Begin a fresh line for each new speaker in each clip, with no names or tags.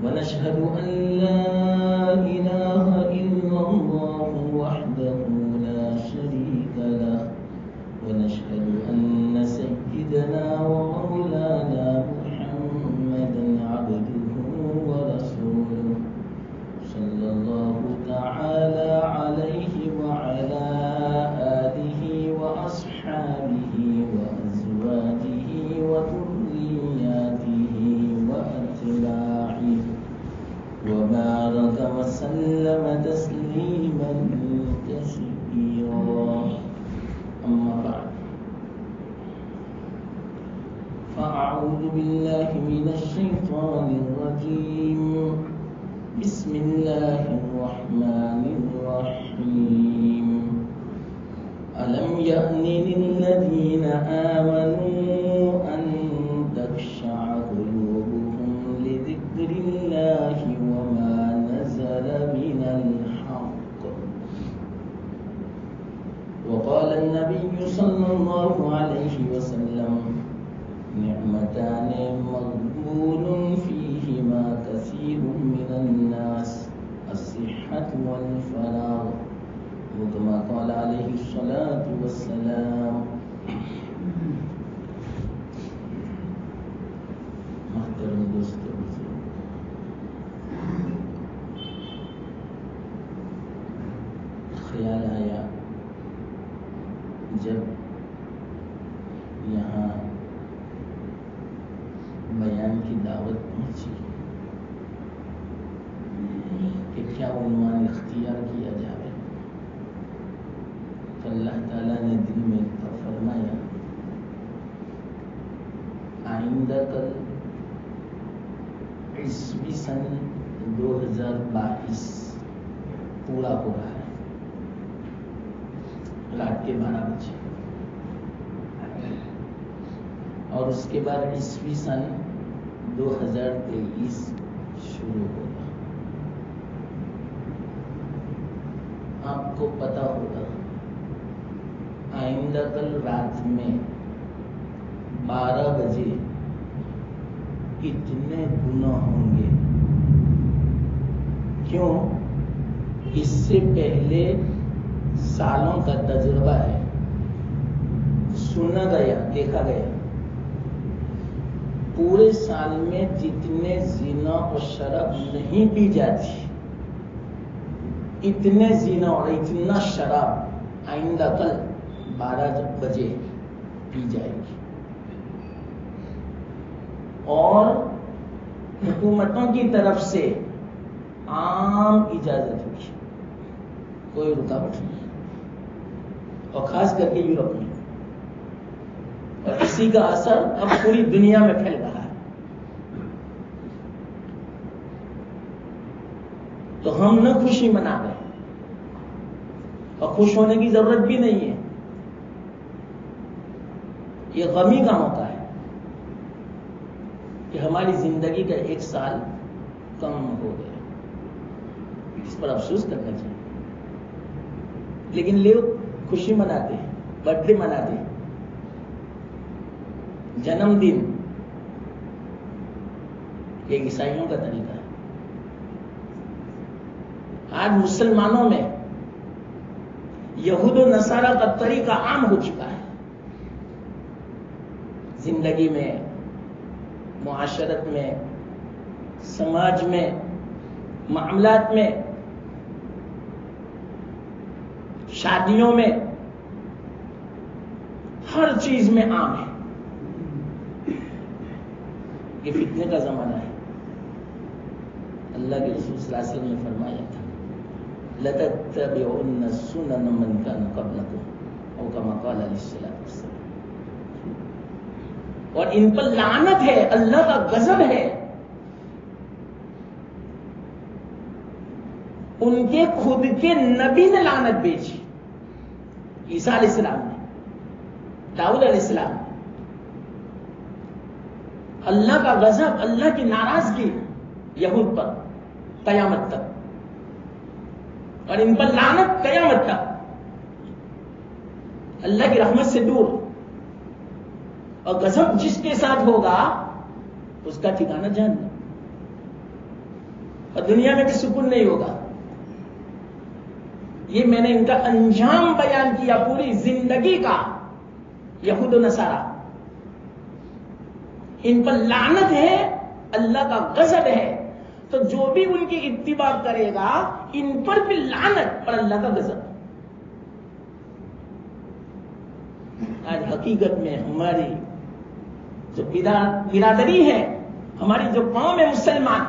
ونشهد أن لا إله إلا الله وحده لا شريك له ونشهد أن سيدنا ومولانا محمدا عبده ورسوله صلى الله تعالى عليه وعلى آله وأصحابه وأزواجه وذرياته وأتباعه وبارك وسلم تسليما كثيرا. أما بعد فأعوذ بالله من الشيطان الرجيم. بسم الله الرحمن الرحيم. ألم يأن للذين آمنوا أن تخشع قلوبهم لذكر الله وما نزل من الحق. وقال النبي صلى الله عليه وسلم نعمتان مغبون فيهما كثير من الناس الصحة والفراغ وكما قال عليه الصلاة والسلام. محترم دوستو، خیال آیا جب یہاں بیان کی دعوت پہنچی کہ کیا عنوان اختیار کیا جائے، تو اللہ تعالیٰ نے دل میں فرمایا آئندہ کل عیسوی سن 2022 پورا ہو رہا ہے، رات کے 12 بجے، اور اس کے بعد عیسوی سن 2023 شروع ہوگا. آپ کو پتا ہوگا آئندہ کل رات میں 12 بجے کتنے گناہ ہوں گے. کیوں؟ اس سے پہلے سالوں کا تجربہ ہے، سنا گیا، دیکھا گیا، پورے سال میں جتنے زنا اور شراب نہیں پی جاتی اتنے زنا اور اتنا شراب آئندہ کل 12 بجے پی جائے گی. اور حکومتوں کی طرف سے عام اجازت ہوگی، کوئی رکاوٹ نہیں، اور خاص کر کے یورپ میں. اور اسی کا اثر اب پوری دنیا میں پھیل رہا ہے. تو ہم نہ خوشی منا رہے اور خوش ہونے کی ضرورت بھی نہیں ہے. یہ غمی کا موقع ہے کہ ہماری زندگی کا 1 سال کم ہو گیا، اس پر افسوس کرنا چاہیے. لیکن لوگ خوشی مناتے ہیں، برتھ ڈے مناتے ہیں، جنم دن. یہ عیسائیوں کا طریقہ ہے. آج مسلمانوں میں یہود و نصارہ کا طریقہ عام ہو چکا ہے. زندگی میں، معاشرت میں، سماج میں، معاملات میں، شادیوں میں، ہر چیز میں عام ہے. یہ فتنے کا زمانہ ہے. اللہ کے رسول صلی اللہ علیہ وسلم نے فرمایا تھا لَتَتَّبِعُنَّ سُنَنَ مَنْ كَانَ قَبْلَكُمْ او كما قال علیہ الصلوۃ والسلام. اور ان پر لعنت ہے، اللہ کا غضب ہے. ان کے خود کے نبی نے لعنت بھیجی، عیسیٰ علیہ السلام نے، داؤد علیہ السلام نے. اللہ کا غضب، اللہ کی ناراضگی یہود پر قیامت تک، اور ان پر لعنت قیامت تک. اللہ کی رحمت سے دور. اور غضب جس کے ساتھ ہوگا اس کا ٹھکانہ جہنم. اور دنیا میں بھی سکون نہیں ہوگا. یہ میں نے ان کا انجام بیان کیا پوری زندگی کا. یہود و نصارہ، ان پر لعنت ہے، اللہ کا غضب ہے. تو جو بھی ان کی اتباع کرے گا ان پر بھی لعنت اور اللہ کا غضب. آج حقیقت میں ہماری جو برادری ہے، ہماری جو قوم ہے مسلمان،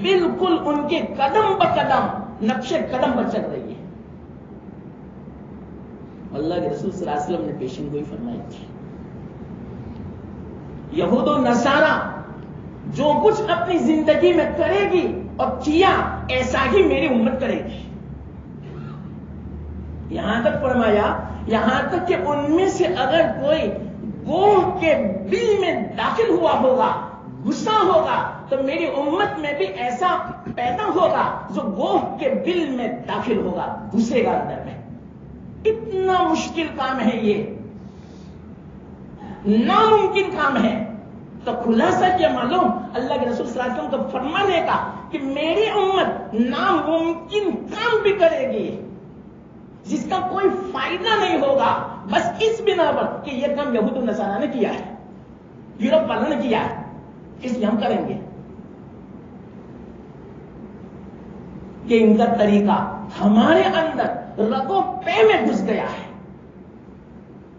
بالکل ان کے قدم بقدم نقش قدم پر چل رہی ہے. اللہ کے رسول صلی اللہ علیہ وسلم نے پیشن گوئی فرمائی تھی. یہود و نصارہ جو کچھ اپنی زندگی میں کرے گی اور کیا، ایسا ہی میری امت کرے گی. یہاں تک فرمایا، یہاں تک کہ ان میں سے اگر کوئی گوہ کے دل میں داخل ہوا ہوگا، غصہ ہوگا، تو میری امت میں بھی ایسا پیدا ہوگا جو گوہ کے دل میں داخل ہوگا، گھسے گا اندر میں. اتنا مشکل کام ہے، یہ ناممکن کام ہے. تو خلاصہ کیا معلوم؟ اللہ کے رسول صلی اللہ علیہ وسلم کا فرمانے کا کہ میری امت ناممکن کام بھی کرے گی جس کا کوئی فائدہ نہیں ہوگا، بس اس بنا پر کہ یہ کام یہود و نصارہ نے کیا ہے، یورپ والوں نے کیا ہے، اس لیے ہم کریں گے. کہ ان کا طریقہ ہمارے اندر رگوں پے میں گھس گیا ہے.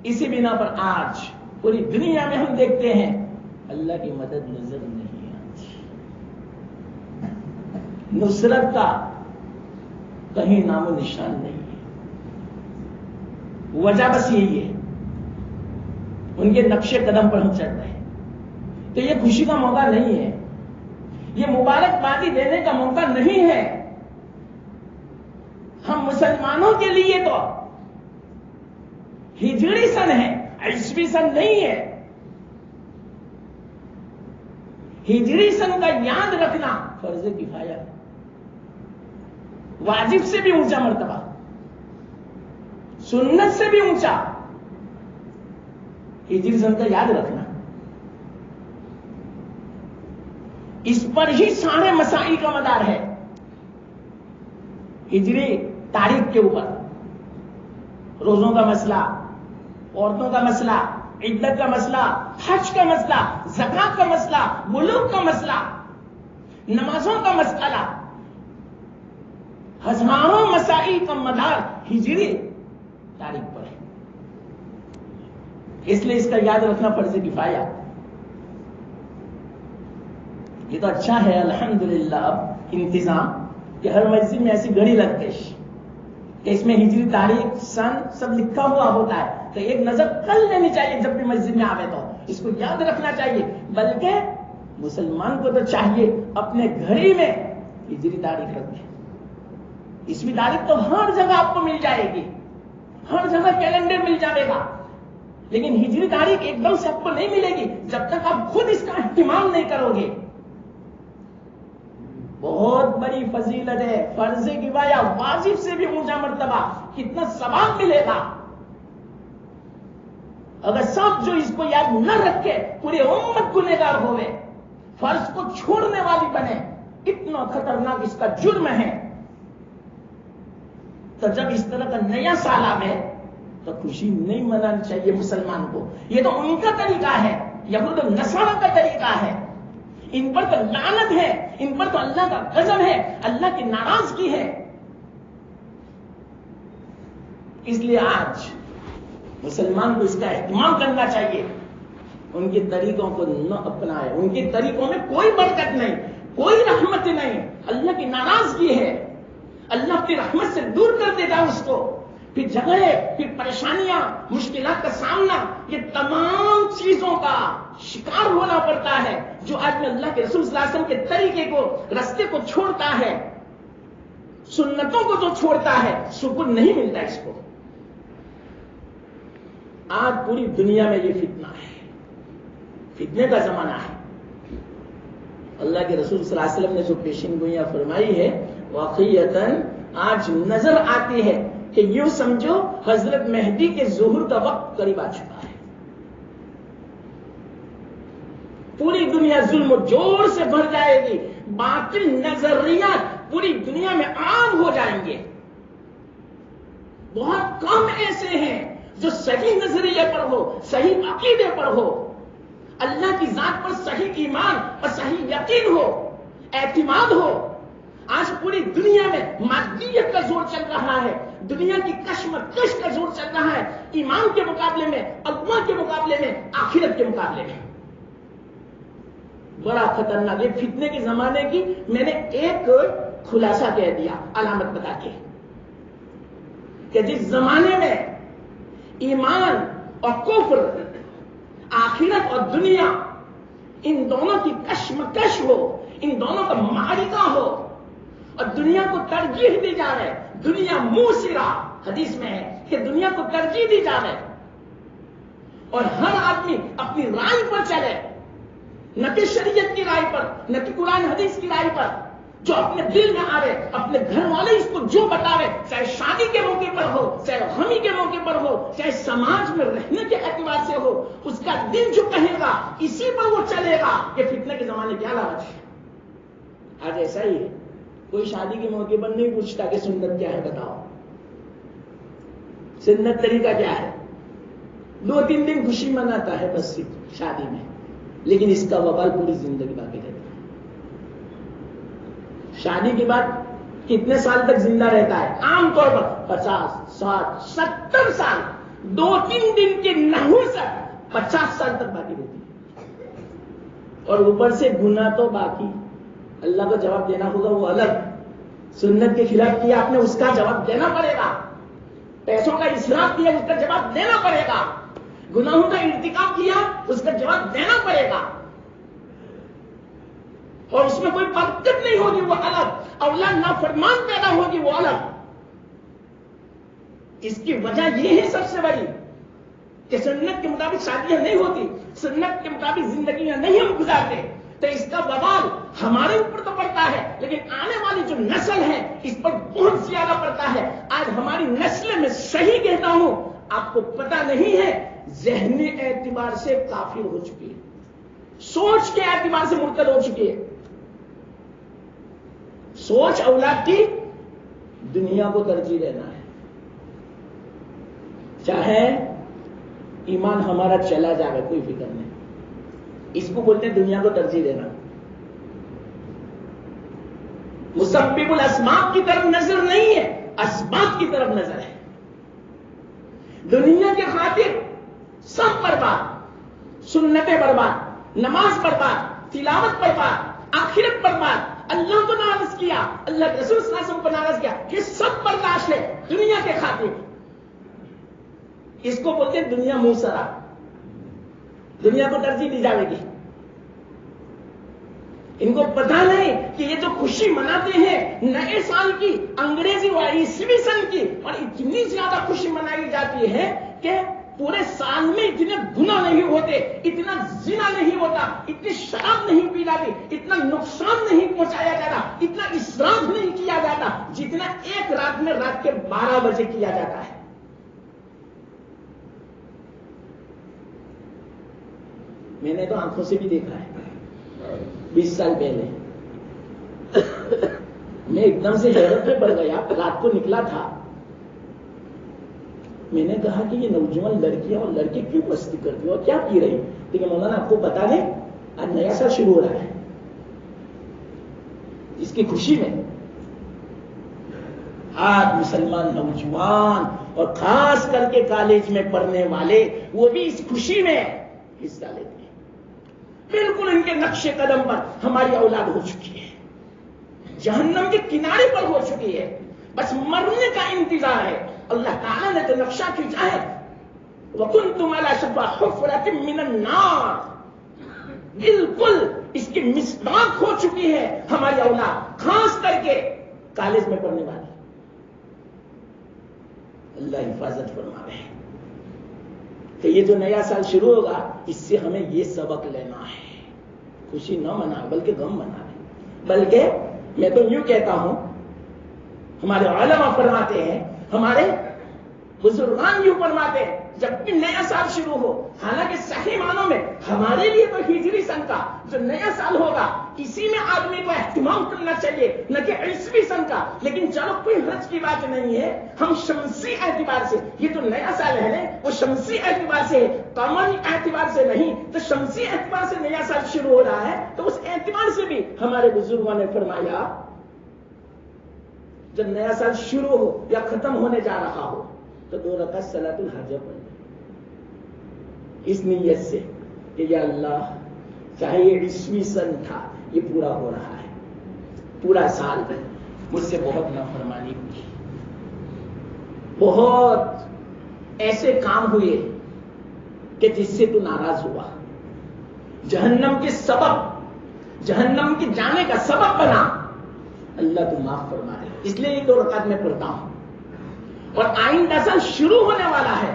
اسی بنا پر آج پوری دنیا میں ہم دیکھتے ہیں اللہ کی مدد نظر نہیں آتی. نصرت کا کہیں نام و نشان نہیں ہے. وجہ بس یہی ہے، ان کے نقش قدم پر ہم چل رہے ہیں. تو یہ خوشی کا موقع نہیں ہے، یہ مبارکبادی دینے کا موقع نہیں ہے. ہم مسلمانوں کے لیے تو ہجری سن ہے، عیسوی سن نہیں ہے. ہجری سن کا یاد رکھنا فرض کفایہ ہے، واجب سے بھی اونچا مرتبہ، سنت سے بھی اونچا ہجری سن کا یاد رکھنا. اس پر ہی سارے مسائل کا مدار ہے. ہجری تاریخ کے اوپر روزوں کا مسئلہ، عورتوں کا مسئلہ، عدت کا مسئلہ، حج کا مسئلہ، زکات کا مسئلہ، بلوغ کا مسئلہ، نمازوں کا مسئلہ، ہزاروں مسائل کا مدار ہجری تاریخ پر ہے. اس لیے اس کا یاد رکھنا فرض کفایہ. یہ تو اچھا ہے الحمدللہ اب انتظام کہ ہر مسجد میں ایسی گھڑی لگ گئی کہ اس میں ہجری تاریخ سن سب لکھا ہوا ہوتا ہے. تو ایک نظر کر لینی چاہیے جب بھی مسجد میں آوے تو اس کو یاد رکھنا چاہیے. بلکہ مسلمان کو تو چاہیے اپنے گھڑی میں ہجری تاریخ رکھے. اسوی تاریخ تو ہر جگہ آپ کو مل جائے گی، ہر جگہ کیلنڈر مل جائے گا، لیکن ہجری تاریخ ایک دم سے آپ کو نہیں ملے گی جب تک آپ خود اس کا اہتمام نہیں کرو گے. بہت بڑی فضیلت ہے، فرض کفایہ، واجب سے بھی اونچا مرتبہ. کتنا ثواب ملے گا اگر سب جو اس کو یاد نہ رکھے پوری امت گنہگار ہوئے، فرض کو چھوڑنے والی بنے. اتنا خطرناک اس کا جرم ہے. تو جب اس طرح کا نیا سال آئے تو خوشی نہیں منانی چاہیے مسلمان کو. یہ تو ان کا طریقہ ہے، یہود و نصارہ کا طریقہ ہے. ان پر تو لعنت ہے، ان پر تو اللہ کا غضب ہے، اللہ کی ناراضگی ہے. اس لیے آج مسلمان کو اس کا اہتمام کرنا چاہیے. ان کے طریقوں کو نہ اپنائے. ان کے طریقوں میں کوئی برکت نہیں، کوئی رحمت نہیں. اللہ کی ناراضگی ہے، اللہ اپنی رحمت سے دور کر دیتا ہے اس کو. پھر جھگڑے، پھر پریشانیاں، مشکلات کا سامنا، یہ تمام چیزوں کا شکار ہونا پڑتا ہے. جو آدمی اللہ کے رسول صلی اللہ علیہ وسلم کے طریقے کو، رستے کو چھوڑتا ہے، سنتوں کو جو چھوڑتا ہے، سکون نہیں ملتا اس کو. آج پوری دنیا میں یہ فتنہ ہے، فتنے کا زمانہ ہے. اللہ کے رسول صلی اللہ علیہ وسلم نے جو پیشین گوئیاں فرمائی ہے واقعیتاً آج نظر آتی ہے کہ یوں سمجھو حضرت مہدی کے ظہور کا وقت قریب آ چکا ہے. پوری دنیا ظلم و جور سے بھر جائے گی، باطل نظریات پوری دنیا میں عام ہو جائیں گے. بہت کم ایسے ہیں جو صحیح نظریے پر ہو، صحیح عقیدے پر ہو، اللہ کی ذات پر صحیح ایمان اور صحیح یقین ہو، اعتماد ہو. آج پوری دنیا میں مادیت کا زور چل رہا ہے، دنیا کی کشمکش کا زور چل رہا ہے، ایمان کے مقابلے میں، اللہ کے مقابلے میں، آخرت کے مقابلے میں. بڑا خطرناک یہ فتنے کے زمانے کی میں نے ایک خلاصہ کہہ دیا علامت بتا کے، کہ جس زمانے میں ایمان اور کفر، آخرت اور دنیا، ان دونوں کی کشمکش ہو، ان دونوں کا معرکہ ہو اور دنیا کو ترجیح دی جا رہے، دنیا موسرا، حدیث میں ہے کہ دنیا کو ترجیح دی جا رہے اور ہر آدمی اپنی رائے پر چلے، نہ کہ شریعت کی رائے پر، نہ کہ قرآن حدیث کی رائے پر، جو اپنے دل میں آ رہے، اپنے گھر والے اس کو جو بتا رہے، چاہے شادی کے موقع پر ہو، چاہے غمی کے موقع پر ہو، چاہے سماج میں رہنے کے اعتبار سے ہو، اس کا دل جو کہے گا اسی پر وہ چلے گا. یہ فتنے کے زمانے کی علامت ہے. آج ایسا ہی ہے، کوئی شادی کے موقع پر نہیں پوچھتا کہ سنت کیا ہے، بتاؤ سنت طریقہ کیا ہے. 2-3 دن خوشی مناتا ہے بس شادی میں، لیکن اس کا وبال پوری زندگی باقی رہتا ہے. شادی کے بعد کتنے سال تک زندہ رہتا ہے؟ عام طور پر 50، 60، 70 سال. 2-3 دن کے نحوست 50 سال تک باقی رہتی ہے. اور اوپر سے گناہ تو باقی، اللہ کو جواب دینا ہوگا، وہ الگ. سنت کے خلاف کیا آپ نے، اس کا جواب دینا پڑے گا. پیسوں کا اسراف کیا، اس کا جواب دینا پڑے گا. گناہوں کا ارتکاب کیا، اس کا جواب دینا پڑے گا. اور اس میں کوئی برکت نہیں ہوگی، وہ الگ. اولاد نافرمان پیدا ہوگی، وہ الگ. اس کی وجہ یہ ہے سب سے بڑی کہ سنت کے مطابق شادیاں نہیں ہوتی، سنت کے مطابق زندگیاں نہیں ہم گزارتے. تو اس کا وبال ہمارے اوپر تو پڑتا ہے، لیکن آنے والی جو نسل ہے اس پر بہت زیادہ پڑتا ہے. آج ہماری نسل میں صحیح کہتا ہوں، آپ کو پتا نہیں ہے، ذہنی اعتبار سے کافر ہو چکی ہے، سوچ کے اعتبار سے مرتد ہو چکی ہے. سوچ اولاد کی دنیا کو ترجیح دینا ہے، چاہے ایمان ہمارا چلا جائے کوئی فکر نہیں. اس کو بولتے ہیں دنیا کو ترجیح دینا. مسبب الاسباب کی طرف نظر نہیں ہے، اسباب کی طرف نظر ہے. دنیا کے خاطر سب برباد، سنتیں برباد، نماز برباد، تلاوت برباد، آخرت برباد، اللہ کو ناراض کیا، اللہ کے رسول صلی اللہ علیہ وسلم کو ناراض کیا، یہ سب برداشت ہے دنیا کے خاطر. اس کو بولتے ہیں دنیا موسرا، دنیا کو ترجیح دی جائے گی. ان کو پتا نہیں کہ یہ جو خوشی مناتے ہیں نئے سال کی، انگریزی و عیسوی سن کی، اور اتنی زیادہ خوشی منائی جاتی ہے کہ پورے سال میں اتنے گناہ نہیں ہوتے، اتنا زنا نہیں ہوتا، اتنی شراب نہیں پی جاتی، اتنا نقصان نہیں پہنچایا جاتا، اتنا اسراف نہیں کیا جاتا جتنا ایک رات میں رات کے 12 بجے کیا جاتا ہے. میں نے تو آنکھوں سے بھی دیکھا ہے. 20 سال پہلے میں ایک دم سے حیرت میں پڑ گیا. رات کو نکلا تھا، میں نے کہا کہ یہ نوجوان لڑکیاں اور لڑکے کیوں مستی کرتی اور کیا پی رہی. لیکن مولانا آپ کو پتا نہیں، آج نیا سال شروع ہو رہا ہے، اس کی خوشی میں آج مسلمان نوجوان اور خاص کر کے کالج میں پڑھنے والے وہ بھی اس خوشی میں حصہ لیتے ہیں. بالکل ان کے نقش قدم پر ہماری اولاد ہو چکی ہے، جہنم کے کنارے پر ہو چکی ہے، بس مرنے کا انتظار ہے. اللہ تعالیٰ نے تو نقشہ کھینچا ہے، وَكُنْتُمْ عَلَى شَفَا حُفْرَةٍ مِّنَ النَّارِ. بالکل اس کی مصداق ہو چکی ہے ہماری اولاد، خاص کر کے کالج میں پڑھنے والی. اللہ حفاظت فرما رہے ہیں کہ یہ جو نیا سال شروع ہوگا اس سے ہمیں یہ سبق لینا ہے، خوشی نہ منائے بلکہ غم منائے. بلکہ میں تو یوں کہتا ہوں، ہمارے علماء فرماتے ہیں، ہمارے بزرگان یوں فرماتے ہیں، جب بھی نیا سال شروع ہو، حالانکہ صحیح معنوں میں ہمارے لیے تو ہجری سن کا جو نیا سال ہوگا اسی میں آدمی کو اہتمام کرنا چاہیے، نہ کہ عیسوی سن کا. لیکن چلو کوئی حرج کی بات نہیں ہے، ہم شمسی اعتبار سے یہ تو نیا سال ہے وہ شمسی اعتبار سے ہے، قمری اعتبار سے نہیں. تو شمسی اعتبار سے نیا سال شروع ہو رہا ہے تو اس اعتبار سے بھی ہمارے بزرگوں نے فرمایا جب نیا سال شروع ہو یا ختم ہونے جا رہا ہو تو 2 رکعت صلاۃ الحاجہ پڑھ لیں، اس نیت سے کہ یا اللہ چاہے یہ عیسوی سن تھا یہ پورا ہو رہا ہے، پورا سال مجھ سے بہت نافرمانی ہوئی، بہت ایسے کام ہوئے کہ جس سے تو ناراض ہوا، جہنم کے سبب، جہنم کے جانے کا سبب بنا، اللہ تو معاف فرما دے. اس لیے یہ 2 رکعت میں پڑھتا ہوں. اور آئندہ سال شروع ہونے والا ہے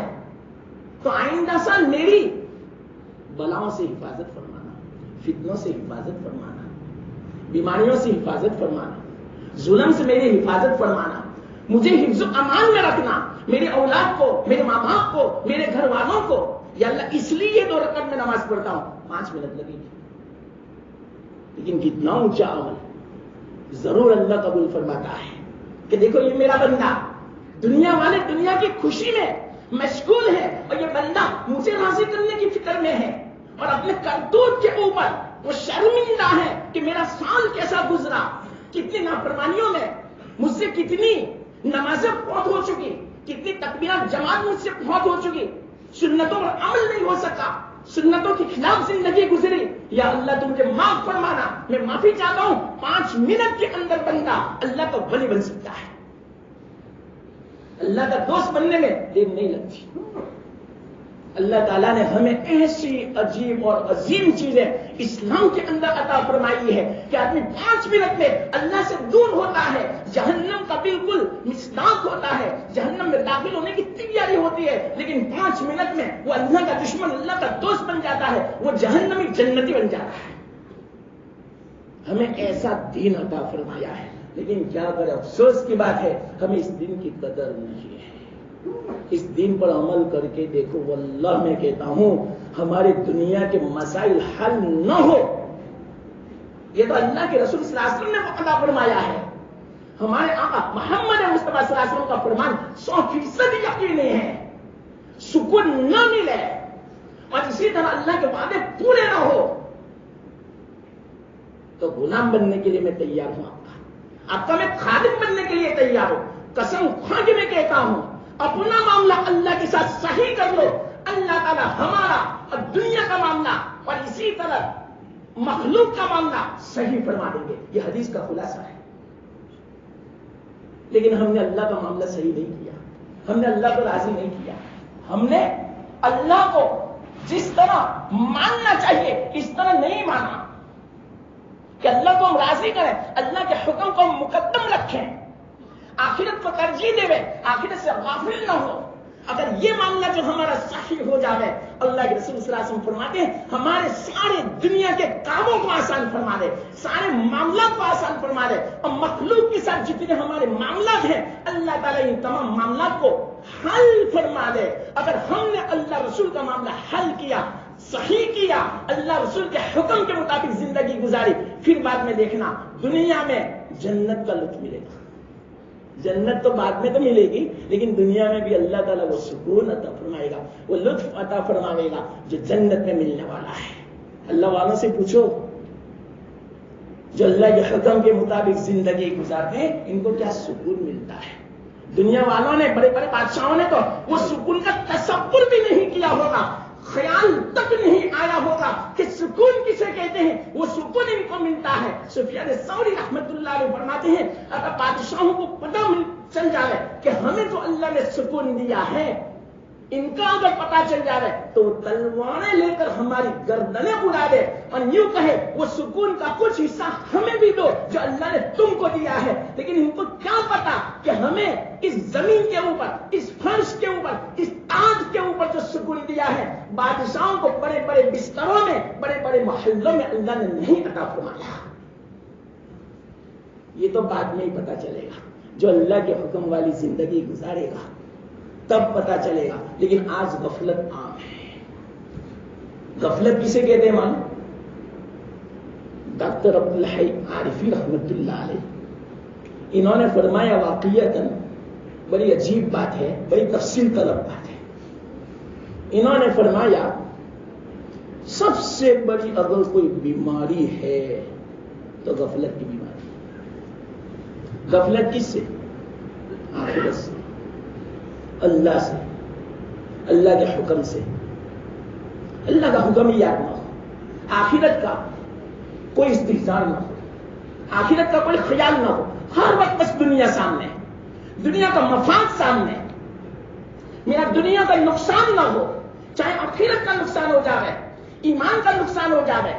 تو آئندہ سال میری بلاؤں سے حفاظت فرمانا، فتنوں سے حفاظت فرمانا، بیماریوں سے حفاظت فرمانا، ظلم سے میری حفاظت فرمانا، مجھے حفظ و امان میں رکھنا، میری اولاد کو، میرے ماں باپ کو، میرے گھر والوں کو. یا اللہ اس لیے یہ 2 رکعت میں نماز پڑھتا ہوں. 5 منٹ لگے گی لیکن کتنا اونچا عمل ضرور اللہ قبول فرماتا ہے کہ دیکھو یہ میرا بندہ، دنیا والے دنیا کی خوشی میں مشغول ہے اور یہ بندہ مجھے راضی کرنے کی فکر میں ہے اور اپنے کرتوت کے اوپر وہ شرمندہ ہے کہ میرا سال کیسا گزرا، کتنی نافرمانیوں میں مجھ سے کتنی نمازیں فوت ہو چکی، کتنی تکبیرات جماعت مجھ سے فوت ہو چکی، سنتوں پر عمل نہیں ہو سکا، سنتوں کے خلاف زندگی گزری. یا اللہ تم مجھے معاف فرمانا، میں معافی چاہتا ہوں. 5 منٹ کے اندر بندہ اللہ کا ولی بن سکتا ہے. اللہ کا دوست بننے میں دیر نہیں لگتی. اللہ تعالیٰ نے ہمیں ایسی عجیب اور عظیم چیزیں اسلام کے اندر عطا فرمائی ہے کہ آدمی 5 منٹ میں اللہ سے دور ہوتا ہے، جہنم کا بالکل مصداق ہوتا ہے، جہنم میں داخل ہونے کی تیاری ہوتی ہے، لیکن 5 منٹ میں وہ اللہ کا دشمن اللہ کا دوست بن جاتا ہے، وہ جہنمی جنتی بن جاتا ہے. ہمیں ایسا دین عطا فرمایا ہے، لیکن کیا کرے، افسوس کی بات ہے ہمیں اس دین کی قدر نہیں ہے. اس دین پر عمل کر کے دیکھو، واللہ میں کہتا ہوں ہمارے دنیا کے مسائل حل نہ ہو. یہ تو اللہ کے رسول صلی اللہ علیہ وسلم نے عطا فرمایا ہے. ہمارے آقا محمد مصطفیٰ صلی اللہ علیہ وسلم کا فرمان 100% یقینی ہے. سکون نہ ملے اور اسی طرح اللہ کے وعدے پورے نہ ہو تو غلام بننے کے لیے میں تیار ہوں. آپ کا میں خادم بننے کے لیے تیار ہوں. قسم کھا کے میں کہتا ہوں اپنا معاملہ اللہ کے ساتھ صحیح کر لو، اللہ تعالیٰ ہمارا اور دنیا کا معاملہ اور اسی طرح مخلوق کا معاملہ صحیح فرما دیں گے. یہ حدیث کا خلاصہ ہے. لیکن ہم نے اللہ کا معاملہ صحیح نہیں کیا، ہم نے اللہ کو راضی نہیں کیا. ہم نے اللہ کو جس طرح ماننا چاہیے اس طرح نہیں مانا کہ اللہ کو ہم راضی کریں، اللہ کے حکم کو ہم مقدم رکھیں، آخرت کو ترجیح دے، آخرت سے غافل نہ ہو. اگر یہ معاملہ جو ہمارا صحیح ہو جائے، اللہ کے رسول صلی اللہ علیہ وسلم فرماتے ہیں ہمارے سارے دنیا کے کاموں کو آسان فرما دے، سارے معاملات کو آسان فرما دے، اور مخلوق کے ساتھ جتنے ہمارے معاملات ہیں اللہ تعالیٰ ان تمام معاملات کو حل فرما دے. اگر ہم نے اللہ رسول کا معاملہ حل کیا، صحیح کیا، اللہ رسول کے حکم کے مطابق زندگی گزاری، پھر بعد میں دیکھنا دنیا میں جنت کا لطف ملے گا. جنت تو بعد میں تو ملے گی لیکن دنیا میں بھی اللہ تعالیٰ وہ سکون عطا فرمائے گا، وہ لطف عطا فرمائے گا جو جنت میں ملنے والا ہے. اللہ والوں سے پوچھو جو اللہ کے حکم کے مطابق زندگی گزارتے ہیں ان کو کیا سکون ملتا ہے. دنیا والوں نے، بڑے بڑے بادشاہوں نے تو وہ سکون کا تصور بھی نہیں کیا ہوگا، خیال تک نہیں آیا ہوگا کہ سکون کسے کہتے ہیں. وہ سکون ان کو ملتا ہے. سفیان ثوری رحمت اللہ علیہ فرماتے ہیں اگر بادشاہوں کو پتہ چل جائے کہ ہمیں تو اللہ نے سکون دیا ہے، ان کا اگر پتا چل جائے تو وہ تلواریں لے کر ہماری گردنیں اڑا دے اور یوں کہے وہ سکون کا کچھ حصہ ہمیں بھی دو جو اللہ نے تم کو دیا ہے. لیکن ان کو کیا پتا کہ ہمیں اس زمین کے اوپر، اس فرش کے اوپر، اس تاج کے اوپر جو سکون دیا ہے بادشاہوں کو بڑے بڑے بستروں میں، بڑے بڑے محلوں میں اللہ نے نہیں عطا فرمایا. یہ تو بعد میں ہی پتا چلے گا. جو اللہ کے حکم والی زندگی گزارے گا تب پتا چلے گا. لیکن آج غفلت عام ہے. غفلت کسے کہتے ہیں معلوم؟ ڈاکٹر عبدالحی عارفی رحمت اللہ علیہ انہوں نے فرمایا واقعیتاً بڑی عجیب بات ہے, بڑی تفصیل طلب بات ہے. انہوں نے فرمایا سب سے بڑی اگر کوئی بیماری ہے تو غفلت کی بیماری. غفلت کس سے؟ آخرت سے, اللہ سے, اللہ کے حکم سے. اللہ کا حکم ہی یاد نہ ہو, آخرت کا کوئی استحضار نہ ہو, آخرت کا کوئی خیال نہ ہو. ہر وقت بس دنیا سامنے, دنیا کا مفاد سامنے, میرا دنیا کا نقصان نہ ہو, چاہے آخرت کا نقصان ہو جاوے, ایمان کا نقصان ہو جاوے,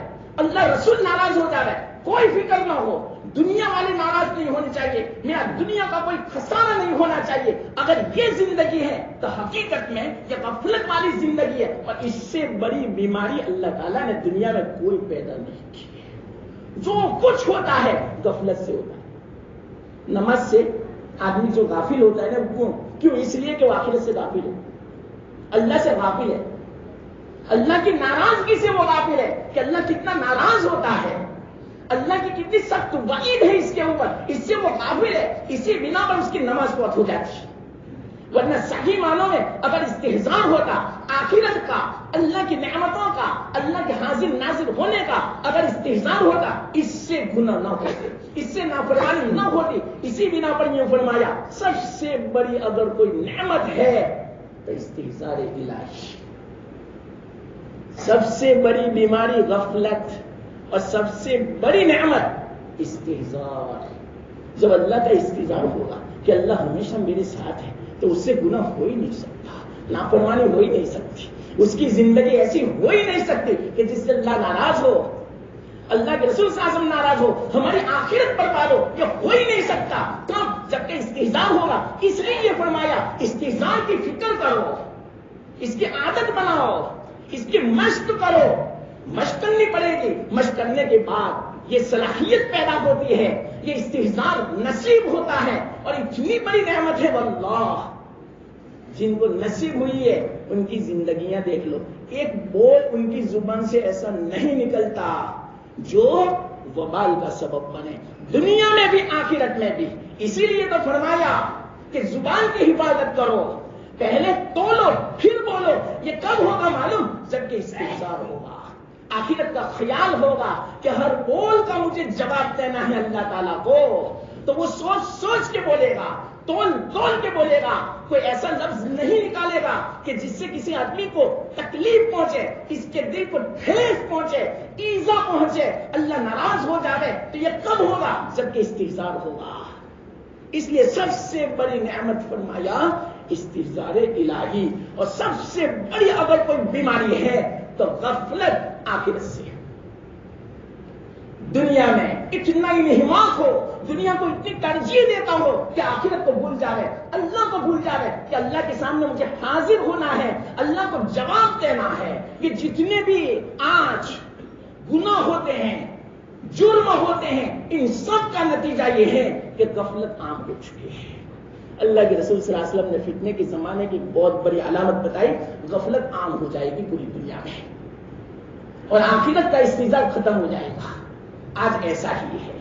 اللہ رسول ناراض ہو جاوے, کوئی فکر نہ ہو. دنیا والے ناراض نہیں ہونے چاہیے, میرا دنیا کا کوئی خسارہ نہیں ہونا چاہیے. اگر یہ زندگی ہے تو حقیقت میں یہ غفلت والی زندگی ہے, اور اس سے بڑی بیماری اللہ تعالیٰ نے دنیا میں کوئی پیدا نہیں کی. جو کچھ ہوتا ہے غفلت سے ہوتا ہے. نماز سے آدمی جو غافل ہوتا ہے نا, کیوں؟ اس لیے کہ وہ آخرت سے غافل ہے, اللہ سے غافل ہے, اللہ کی ناراضگی سے وہ غافل ہے کہ اللہ کتنا ناراض ہوتا ہے, اللہ کی کتنی سخت وعید ہے اس کے اوپر, اس سے وہ غافل ہے. اسی بنا پر اس کی نماز فوت ہو جاتی ہے. ورنہ صحیح معنوں میں اگر استحضار ہوتا آخرت کا, اللہ کی نعمتوں کا, اللہ کے حاضر ناظر ہونے کا اگر استحضار ہوتا, اس سے گناہ نہ ہوتے, اس سے نافرمانی نہ ہوتی. اسی بنا پر یہ فرمایا سب سے بڑی اگر کوئی نعمت ہے تو استحضار الہی. سب سے بڑی بیماری غفلت, اور سب سے بڑی نعمت استحضار. جب اللہ کا استحضار ہوگا کہ اللہ ہمیشہ میرے ساتھ ہے, تو اس سے گناہ ہو ہی نہیں سکتا, نافرمانی ہو ہی نہیں سکتی, اس کی زندگی ایسی ہو ہی نہیں سکتی کہ جس سے اللہ ناراض ہو, اللہ کے رسول صلی اللہ علیہ وسلم ناراض ہو, ہماری آخرت برباد ہو. یہ ہو ہی نہیں سکتا کب؟ جب کہ استحضار ہوگا. اس لیے یہ فرمایا استحضار کی فکر کرو, اس کی عادت بناؤ, اس کی مشق کرو. مشق کرنی پڑے گی, مشق کرنے کے بعد یہ صلاحیت پیدا ہوتی ہے, یہ استحضار نصیب ہوتا ہے. اور اتنی بڑی نعمت ہے واللہ, جن کو نصیب ہوئی ہے ان کی زندگیاں دیکھ لو, ایک بول ان کی زبان سے ایسا نہیں نکلتا جو وبال کا سبب بنے, دنیا میں بھی آخرت میں بھی. اسی لیے تو فرمایا کہ زبان کی حفاظت کرو, پہلے تولو پھر بولو. یہ کب ہوگا معلوم؟ جب کہ استحضار ہوگا, آخرت کا خیال ہوگا کہ ہر بول کا مجھے جواب دینا ہے اللہ تعالیٰ کو. تو وہ سوچ سوچ کے بولے گا, تول تول کے بولے گا, کوئی ایسا لفظ نہیں نکالے گا کہ جس سے کسی آدمی کو تکلیف پہنچے, اس کے دل کو ٹھیس پہنچے, ایزا پہنچے, اللہ ناراض ہو جائے. تو یہ کب ہوگا؟ جب کہ استحضار ہوگا. اس لیے سب سے بڑی نعمت فرمایا استحضار الہی, اور سب سے بڑی اگر کوئی بیماری ہے تو غفلت آخرت سے. دنیا میں اتنا انہماک ہو, دنیا کو اتنی ترجیح دیتا ہو کہ آخرت کو بھول جاوے, اللہ کو بھول جاوے کہ اللہ کے سامنے مجھے حاضر ہونا ہے, اللہ کو جواب دینا ہے. یہ جتنے بھی آج گناہ ہوتے ہیں, جرم ہوتے ہیں, ان سب کا نتیجہ یہ ہے کہ غفلت عام ہو چکی ہے. اللہ کے رسول صلی اللہ علیہ وسلم نے فتنے کے زمانے کی بہت بڑی علامت بتائی, غفلت عام ہو جائے گی پوری دنیا میں, اور آخرت کا استحضار ختم ہو جائے گا. آج ایسا ہی ہے.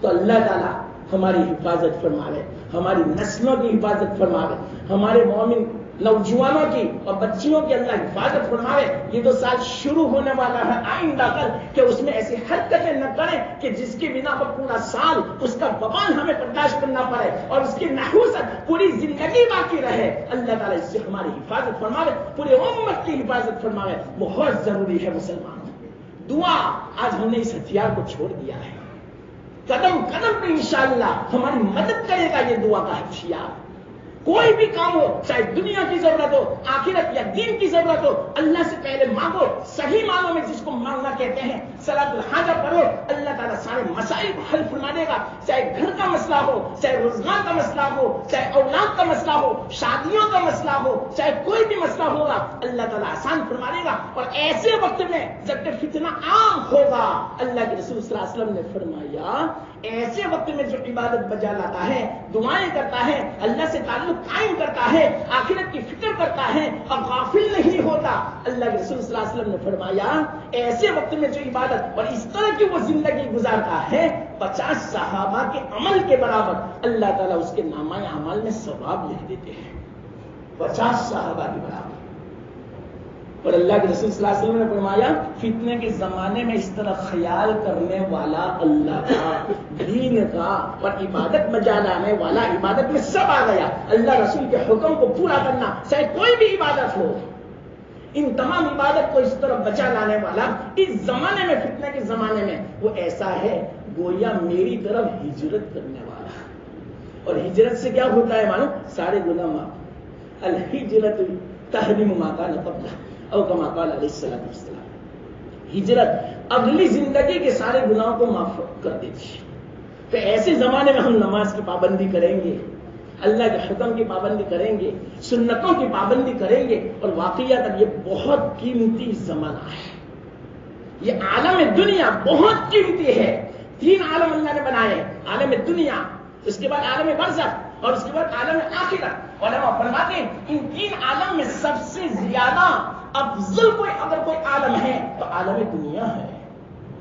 تو اللہ تعالیٰ ہماری حفاظت فرماوے, ہماری نسلوں کی حفاظت فرماوے, ہمارے مومن نوجوانوں کی اور بچیوں کی اللہ حفاظت فرماوے. یہ تو سال شروع ہونے والا ہے آئندہ کل, کہ اس میں ایسی حرکتیں نہ کریں کہ جس کی بنا پر پورا سال اس کا وبال ہمیں برداشت کرنا پڑے اور اس کی نحوست پوری زندگی باقی رہے. اللہ تعالیٰ اس سے ہماری حفاظت فرماوے, پورے امت کی حفاظت فرماوے. بہت ضروری ہے مسلمانوں دعا. آج ہم نے اس ہتھیار کو چھوڑ دیا ہے, قدم قدم پہ انشاءاللہ ہماری مدد کرے گا یہ دعا کا ہتھیار. کوئی بھی کام ہو, چاہے دنیا کی ضرورت ہو, آخرت یا دین کی ضرورت ہو, اللہ سے پہلے مانگو. صحیح معنوں میں جس کو مانگنا کہتے ہیں, صلاۃ الحاجہ پڑھو, اللہ تعالیٰ سارے مسائل کو حل فرما دے گا. چاہے گھر کا مسئلہ ہو, چاہے روزگار کا مسئلہ ہو, چاہے اولاد کا مسئلہ ہو, شادیوں کا مسئلہ ہو, چاہے کوئی بھی مسئلہ ہوگا, اللہ تعالیٰ آسان فرما دے گا. اور ایسے وقت میں جب کہ فتنہ عام ہوگا, اللہ کے رسول صلی اللہ علیہ وسلم نے فرمایا ایسے وقت میں جو عبادت بجا لاتا ہے, دعائیں کرتا ہے, اللہ سے تعلق قائم کرتا ہے, آخرت کی فکر کرتا ہے اور غافل نہیں ہوتا, اللہ کے رسول صلی اللہ علیہ وسلم نے فرمایا ایسے وقت میں جو عبادت اور اس طرح کی وہ زندگی گزارتا ہے 50 صحابہ کے عمل کے برابر اللہ تعالیٰ اس کے نامہ اعمال میں ثواب لکھ دیتے ہیں. 50 صحابہ کے برابر. اور اللہ کے رسول صلی اللہ علیہ وسلم نے فرمایا فتنے کے زمانے میں اس طرح خیال کرنے والا اللہ کا, دین کا اور عبادت بجا لانے والا, عبادت میں سب آ گیا. اللہ رسول کے حکم کو پورا کرنا, چاہے کوئی بھی عبادت ہو, ان تمام عبادت کو اس طرح بچا لانے والا اس زمانے میں, فتنے کے زمانے میں وہ ایسا ہے گویا میری طرف ہجرت کرنے والا. اور ہجرت سے کیا ہوتا ہے معلوم؟ سارے گناہ معاف. الہجرت تحریم ما کان قبلہ او کما قال علیہ الصلوۃ والسلام. ہجرت اگلی زندگی کے سارے گناہوں کو معاف کر دیتی ہے. تو ایسے زمانے میں ہم نماز کی پابندی کریں گے, اللہ کے حکم کی پابندی کریں گے, سنتوں کی پابندی کریں گے, اور واقعات یہ بہت قیمتی زمانہ ہے. یہ عالم دنیا بہت قیمتی ہے. 3 عالم اللہ نے بنائے, عالم دنیا, اس کے بعد عالم برزخ اور اس کے بعد عالم آخرت. علماء فرماتے ہیں ان 3 عالم میں سب سے زیادہ افضل کوئی اگر کوئی عالم ہے تو عالم دنیا ہے.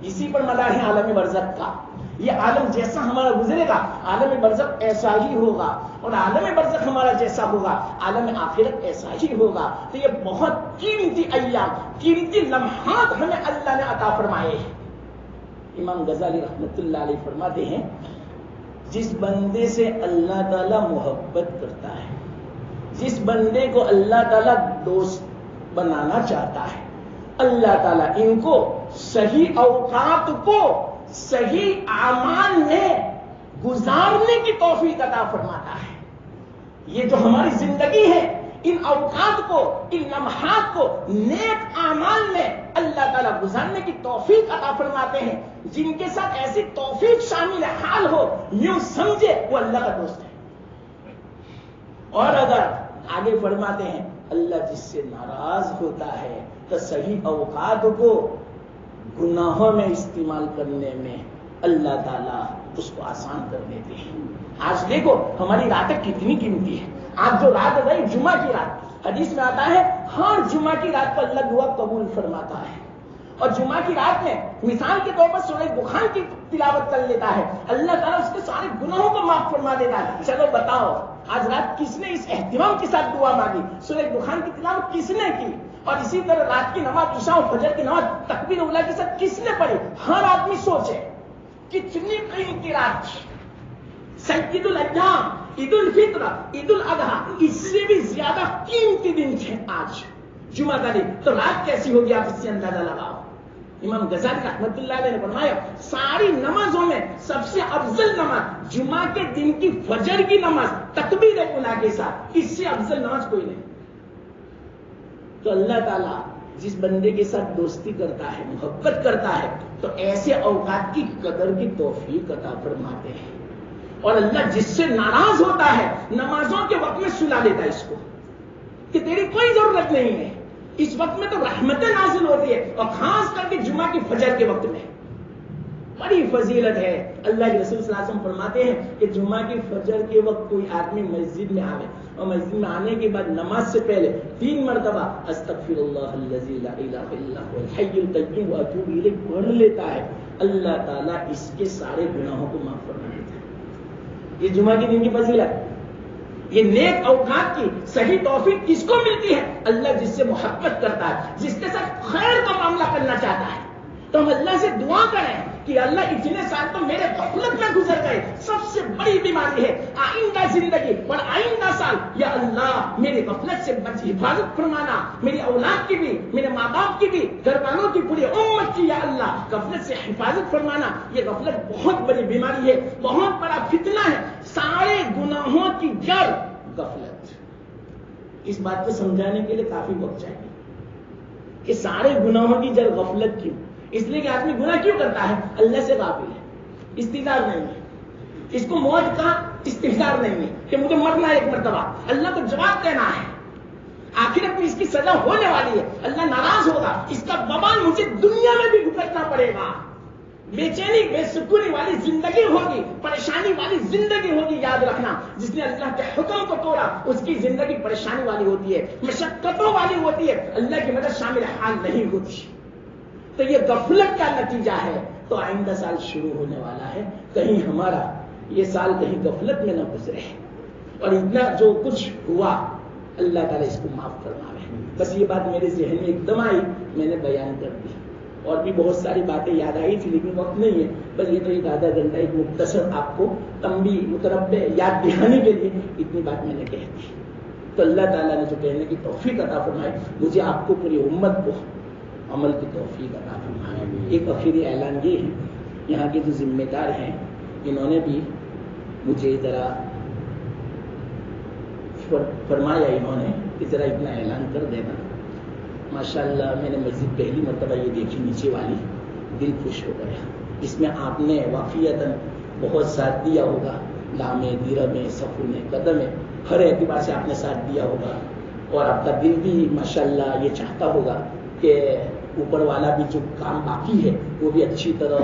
اسی پر مدار ہے عالم برزخ کا. یہ عالم جیسا ہمارا گزرے گا عالم برزخ ایسا ہی ہوگا, اور عالم برزخ ہمارا جیسا ہوگا عالم آخرت ایسا ہی ہوگا. تو یہ بہت قیمتی ایام, قیمتی لمحات ہمیں اللہ نے عطا فرمائے. امام غزالی رحمۃ اللہ علیہ فرماتے ہیں جس بندے سے اللہ تعالیٰ محبت کرتا ہے, جس بندے کو اللہ تعالیٰ دوست بنانا چاہتا ہے, اللہ تعالیٰ ان کو صحیح اوقات کو صحیح اعمال میں گزارنے کی توفیق عطا فرماتا ہے. یہ جو ہماری زندگی ہے ان اوقات کو, ان لمحات کو نیک اعمال میں اللہ تعالیٰ گزارنے کی توفیق عطا فرماتے ہیں. جن کے ساتھ ایسی توفیق شامل حال ہو یوں سمجھے وہ اللہ کا دوست ہے. اور اگر آگے فرماتے ہیں اللہ جس سے ناراض ہوتا ہے تو صحیح اوقات کو گناہوں میں استعمال کرنے میں اللہ تعالیٰ اس کو آسان کر دیتے ہیں. آج دیکھو ہماری راتیں کتنی قیمتی ہے. آج جو رات رہی جمعہ کی رات, حدیث میں آتا ہے ہر جمعہ کی رات پر اللہ دعا قبول فرماتا ہے. اور جمعہ کی رات میں مثال کے طور پر سورہ دخان کی تلاوت کر لیتا ہے, اللہ تعالیٰ اس کے سارے گناہوں کو معاف فرما دیتا ہے. چلو بتاؤ آج رات کس نے اس اہتمام کے ساتھ دعا مانگی؟ سورہ دخان کی تلاوت کس نے کی؟ اور اسی طرح رات کی نماز عشاء اور فجر کی نماز تکبیر اولیٰ کے ساتھ کس نے پڑھی؟ ہر آدمی سوچے کتنی قیمتی رات تھی. سید الایام, عید الفطر, عید الاضحیٰ, اس سے بھی زیادہ قیمتی دن تھے آج جمعہ کا دن. تو رات کیسی ہوگی آپ اس سے اندازہ لگاؤ. امام غزالی رحمۃ اللہ علیہ نے فرمایا ساری نمازوں میں سب سے افضل نماز جمعہ کے دن کی فجر کی نماز تکبیر اولیٰ کے ساتھ, اس سے افضل نماز کوئی نہیں. تو اللہ تعالیٰ جس بندے کے ساتھ دوستی کرتا ہے, محبت کرتا ہے, تو ایسے اوقات کی قدر کی توفیق عطا فرماتے ہیں. اور اللہ جس سے ناراض ہوتا ہے نمازوں کے وقت میں سلا دیتا ہے اس کو کہ تیری کوئی ضرورت نہیں ہے. اس وقت میں تو رحمتیں نازل ہوتی ہے, اور خاص کر کے جمعہ کی فجر کے وقت میں بڑی فضیلت ہے. اللہ کے رسول صلی اللہ علیہ وسلم فرماتے ہیں کہ جمعہ کی فجر کے وقت کوئی آدمی مسجد میں آوے اور مسجد میں آنے کے بعد نماز سے پہلے 3 مرتبہ استغفر اللہ الذی لا الہ الا هو الحی القیوم واتوب الیہ پڑھ لیتا ہے, اللہ تعالیٰ اس کے سارے گناہوں کو معاف فرما دیتا ہے. یہ جمعہ کے دن کی فضیلت, یہ نیک اوقات کی صحیح توفیق کس کو ملتی ہے؟ اللہ جس سے محبت کرتا ہے, جس کے ساتھ خیر کا معاملہ کرنا چاہتا ہے. تو ہم اللہ سے دعا کریں کہ اللہ اتنے سال تو میرے غفلت میں گزر گئے, سب سے بڑی بیماری ہے آئندہ زندگی اور آئندہ سال, یا اللہ میری غفلت سے حفاظت فرمانا, میری اولاد کی بھی, میرے ماں باپ کی بھی, گھر والوں کی, پوری امت کی, یا اللہ غفلت سے حفاظت فرمانا. یہ غفلت بہت بڑی بیماری ہے, بہت بڑا فتنہ ہے. سارے گناہوں کی جڑ غفلت. اس بات کو سمجھانے کے لیے کافی وقت چاہیے کہ سارے گناہوں کی جڑ غفلت کیوں. اس لیے کہ آدمی گناہ کیوں کرتا ہے؟ اللہ سے غافل ہے. استحضار نہیں ہے، اس کو موت کا استحضار نہیں ہے کہ مجھے مرنا ہے ایک مرتبہ، اللہ کو جواب دینا ہے، آخرت میں اس کی سزا ہونے والی ہے، اللہ ناراض ہوگا، اس کا وبال مجھے دنیا میں بھی بھگتنا پڑے گا، بے چینی بے سکونی والی زندگی ہوگی، پریشانی والی زندگی ہوگی۔ یاد رکھنا، جس نے اللہ کے حکم کو توڑا اس کی زندگی پریشانی والی ہوتی ہے، مشقتوں والی ہوتی ہے، اللہ کی مدد شامل حال نہیں ہوتی۔ تو یہ غفلت کا نتیجہ ہے۔ تو آئندہ سال شروع ہونے والا ہے، کہیں ہمارا یہ سال کہیں غفلت میں نہ گزرے، اور اتنا جو کچھ ہوا اللہ تعالیٰ اس کو معاف فرمائے۔ بس یہ بات میرے ذہن میں ایک دم آئی، میں نے بیان کر دی، اور بھی بہت ساری باتیں یاد آئی تھی لیکن وقت نہیں ہے، بس یہ تو ایک آدھا گھنٹہ ایک مختصر آپ کو تنبیہ متربع یاد دلانے کے لیے اتنی بات میں نے کہہ دی۔ تو اللہ تعالیٰ نے جو کہنے کی توفیق عطا فرمائی، مجھے آپ کو پوری امت کو عمل کی توفیق عطا فرمائے۔ ایک آخری اعلان یہ ہے، یہاں کے جو ذمہ دار ہیں انہوں نے بھی مجھے ذرا فرمایا، انہوں نے کہ ذرا اتنا اعلان کر دینا۔ ماشاءاللہ میں نے مسجد پہلی مرتبہ یہ دیکھی نیچے والی، دل خوش ہو گیا۔ اس میں آپ نے واقعتاً بہت ساتھ دیا ہوگا، لامے دیرہ میں سفر میں قدم میں ہر اعتبار سے آپ نے ساتھ دیا ہوگا، اور آپ کا دل بھی ماشاءاللہ یہ چاہتا ہوگا کہ اوپر والا بھی جو کام باقی ہے وہ بھی اچھی طرح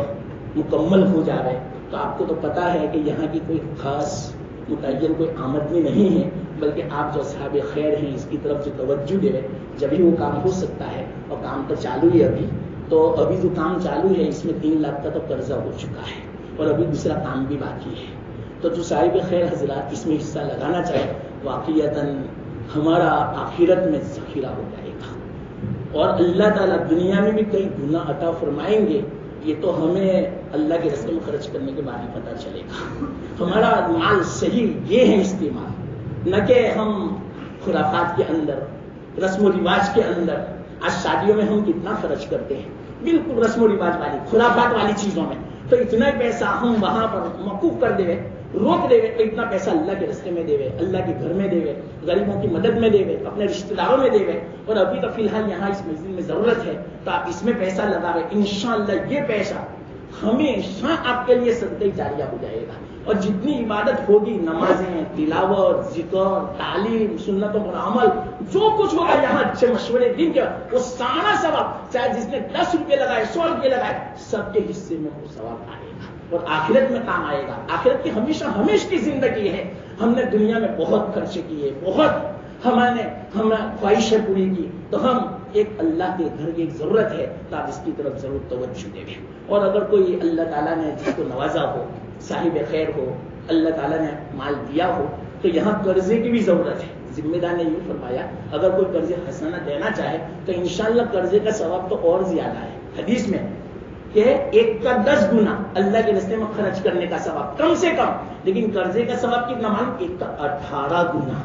مکمل ہو جائے۔ تو آپ کو تو پتا ہے کہ یہاں کی کوئی خاص متعین کوئی آمدنی نہیں ہے، بلکہ آپ جو اصحاب خیر ہیں اس کی طرف جو توجہ دے جبھی وہ کام ہو سکتا ہے، اور کام تو چالو ہے ابھی۔ تو ابھی جو کام چالو ہے اس میں 3 لاکھ کا تو قرضہ ہو چکا ہے، اور ابھی دوسرا کام بھی باقی ہے۔ تو جو صاحب خیر حضرات اس میں حصہ لگانا چاہے، واقعتاً ہمارا آخرت میں ذخیرہ ہو جائے گا، اور اللہ تعالیٰ دنیا میں بھی کئی گناہ عطا فرمائیں گے۔ یہ تو ہمیں اللہ کے راستے میں خرچ کرنے کے بعد ہی پتہ چلے گا۔ ہمارا مال صحیح یہ ہے استعمال، نہ کہ ہم خرافات کے اندر، رسم و رواج کے اندر۔ آج شادیوں میں ہم کتنا خرچ کرتے ہیں، بالکل رسم و رواج والی خرافات والی چیزوں میں، تو اتنا پیسہ ہم وہاں پر موقوف کر دے، روک دے، تو اتنا پیسہ اللہ کے راستے میں دے، اللہ کے گھر میں دے، غریبوں کی مدد میں دے، اپنے رشتہ داروں میں دے۔ اور ابھی تو فی الحال یہاں اس مسجد میں ضرورت ہے تو آپ اس میں پیسہ لگا رہے، انشاءاللہ یہ پیسہ ہمیشہ آپ کے لیے صدقہ جاریہ ہو جائے گا۔ اور جتنی عبادت ہوگی، نمازیں، تلاوت، ذکر، تعلیم، سنتوں پر عمل، جو کچھ ہوگا یہاں اچھے مشورے دن کے، وہ سارا ثواب، چاہے جس نے 10 روپے لگائے 100 روپے لگائے، سب کے حصے میں وہ ثواب آئے گا اور آخرت میں کام آئے گا۔ آخرت کی ہمیشہ کی زندگی ہے۔ ہم نے دنیا میں بہت خرچے کیے، بہت ہمیں خواہشیں پوری کی، تو ہم ایک اللہ کے گھر کی ایک ضرورت ہے تو آپ اس کی طرف ضرور توجہ دیں۔ اور اگر کوئی اللہ تعالیٰ نے جس کو نوازا ہو، صاحب خیر ہو، اللہ تعالیٰ نے مال دیا ہو، تو یہاں قرضے کی بھی ضرورت ہے۔ ذمہ دار نے یوں فرمایا، اگر کوئی قرض حسنہ دینا چاہے تو انشاءاللہ قرضے کا ثواب تو اور زیادہ ہے۔ حدیث میں کہ 1 کا 10 گنا اللہ کے راستے میں خرچ کرنے کا ثواب کم سے کم، لیکن قرضے کا ثواب کتنا معلوم؟ 1 کا 18 گنا،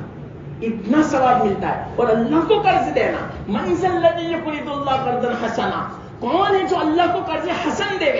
اتنا ثواب ملتا ہے۔ اور اللہ کو قرض دینا، من ذا الذی یقرض اللہ قرضا حسنا، کون ہے جو اللہ کو قرض حسن دے؟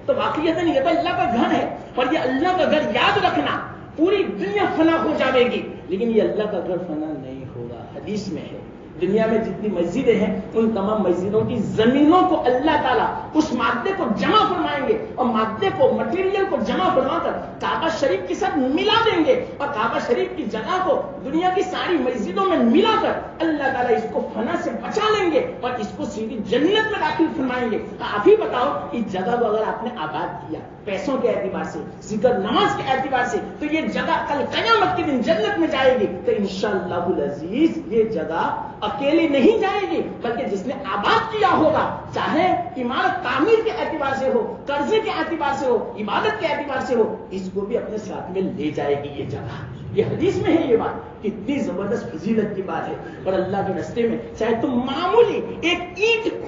تو واقعیت یہ تو اللہ کا گھر ہے، اور یہ اللہ کا گھر یاد رکھنا، پوری دنیا فنا ہو جائے گی لیکن یہ اللہ کا گھر فنا نہیں ہوگا۔ حدیث میں ہے دنیا میں جتنی مسجدیں ہیں ان تمام مسجدوں کی زمینوں کو اللہ تعالیٰ اس مادے کو جمع فرمائیں گے، اور مادے کو، مٹیریل کو جمع فرما کر کعبہ شریف کے ساتھ ملا دیں گے، اور کعبہ شریف کی جگہ کو دنیا کی ساری مسجدوں میں ملا کر اللہ تعالیٰ اس کو فنا سے بچا لیں گے اور اس کو سیدھی جنت میں داخل فرمائیں گے۔ آپ ہی بتاؤ، اس جگہ کو اگر آپ نے آباد کیا پیسوں کے اعتبار سے، ذکر نماز کے اعتبار سے، تو یہ جگہ کل قیامت کے دن جنت میں جائے گی۔ تو انشاءاللہ العزیز یہ جگہ اکیلی نہیں جائے گی، بلکہ جس نے آباد کیا ہوگا، چاہے عمارت تعمیر کے اعتبار سے ہو، قرضے کے اعتبار سے ہو، عبادت کے اعتبار سے ہو، اس کو بھی اپنے ساتھ میں لے جائے گی یہ جگہ۔ یہ حدیث میں ہے یہ بات، کتنی زبردست فضیلت کی بات ہے۔ اور اللہ کے راستے میں چاہے تم معمولی ایک اینٹ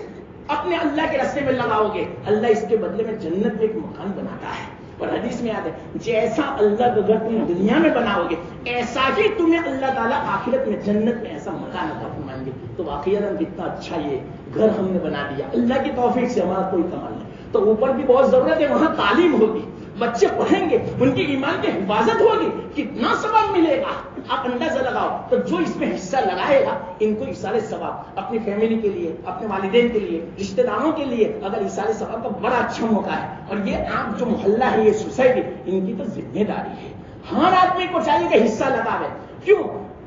اپنے اللہ کے راستے میں لگاؤ گے، اللہ اس کے بدلے میں جنت میں ایک مکان بناتا ہے۔ اور حدیث میں یاد ہے، جیسا اللہ کا گھر تم دنیا میں بناؤ گے، ایسا ہی تمہیں اللہ تعالیٰ آخرت میں جنت میں ایسا مکان عطا فرمائیں گے۔ تو واقعاً کتنا اچھا یہ گھر ہم نے بنا دیا، اللہ کی توفیق سے، ہمارا کوئی کمال نہیں۔ تو اوپر بھی بہت ضرورت ہے، وہاں تعلیم ہوگی، بچے پڑھیں گے، ان کی ایمان کی حفاظت ہوگی، کتنا ثواب ملے گا آپ اندازہ لگاؤ. تو جو اس میں حصہ لگائے گا ان کو ایصال ثواب اپنی فیملی کے لیے، اپنے والدین کے لیے، رشتہ داروں کے لیے اگر ایصال ثواب کا بڑا اچھا موقع ہے. اور یہ آپ جو محلہ ہے، یہ سوسائٹی، ان کی تو ذمہ داری ہے. ہر آدمی کو چاہیے کہ حصہ لگاوے. کیوں؟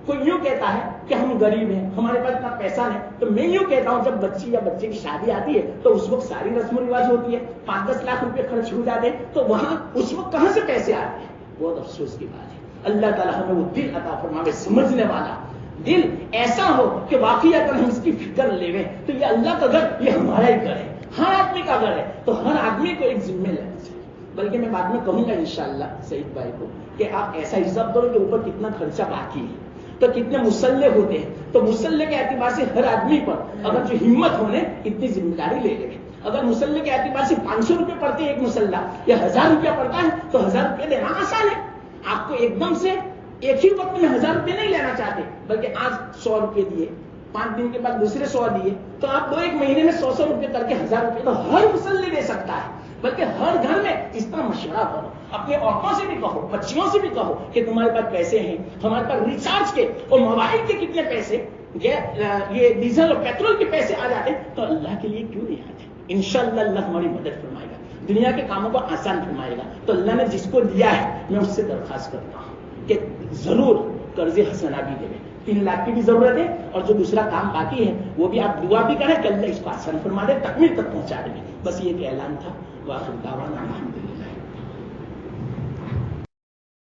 کوئی یوں کہتا ہے کہ ہم غریب ہیں، ہمارے پاس اتنا پیسہ نہیں. تو میں یوں کہتا ہوں جب بچی یا بچے کی شادی آتی ہے تو اس وقت ساری رسم و رواج ہوتی ہے، 5-10 لاکھ روپے خرچ ہو جاتے ہیں، تو وہاں اس وقت کہاں سے پیسے آتے ہیں؟ بہت افسوس کی بات ہے. اللہ تعالیٰ ہمیں وہ دل عطا فرماوے، سمجھنے والا دل ایسا ہو کہ واقعی اگر ہم اس کی فکر لے تو یہ اللہ کا گھر، یہ ہمارا ہی گھر ہے، ہر آدمی کا گھر ہے. تو ہر آدمی کو ایک ذمہ لینا چاہیے. بلکہ میں بعد میں کہوں گا انشاءاللہ سعید بھائی کو کہ آپ ایسا حساب کرو کہ اوپر کتنا خرچہ باقی ہے، تو کتنے مسلح ہوتے ہیں. تو مسلح کے اعتبار سے ہر آدمی پر اگر جو ہمت ہونے اتنی ذمہ داری لے لے. اگر مسلح کے اعتبار سے 500 روپے پڑتے ہیں ایک مسلح یا 1000 روپیہ پڑتا ہے تو 1000 روپے دینا آسان ہے. آپ کو ایک دم سے ایک ہی وقت میں 1000 روپے نہیں لینا چاہتے، بلکہ آج 100 روپے دیے، 5 دن کے بعد دوسرے 100 دیے، تو آپ 2-1 مہینے میں 100 روپے کر کے 1000 روپے تو ہر مسلح دے سکتا ہے. بلکہ ہر گھر میں اس طرح مشورہ کرو، اپنے عورتوں سے بھی کہو، بچیوں سے بھی کہو کہ تمہارے پاس پیسے ہیں، ہمارے پاس ریچارج کے اور موبائل کے کتنے پیسے، یہ ڈیزل اور پیٹرول کے پیسے آ جاتے تو اللہ کے لیے کیوں نہیں آتے. انشاءاللہ اللہ ہماری مدد فرمائے گا، دنیا کے کاموں کو آسان فرمائے گا. تو اللہ نے جس کو دیا ہے میں اس سے درخواست کرتا ہوں کہ ضرور قرض حسنہ بھی دے. 3 لاکھ کی بھی ضرورت ہے، اور جو دوسرا کام باقی ہے وہ بھی آپ دعا بھی کریں کہ اللہ اس کو آسان فرما دے، تکمیل تک پہنچا دے. بس یہ ایک اعلان تھا. واخر دعوانا الحمدللہ.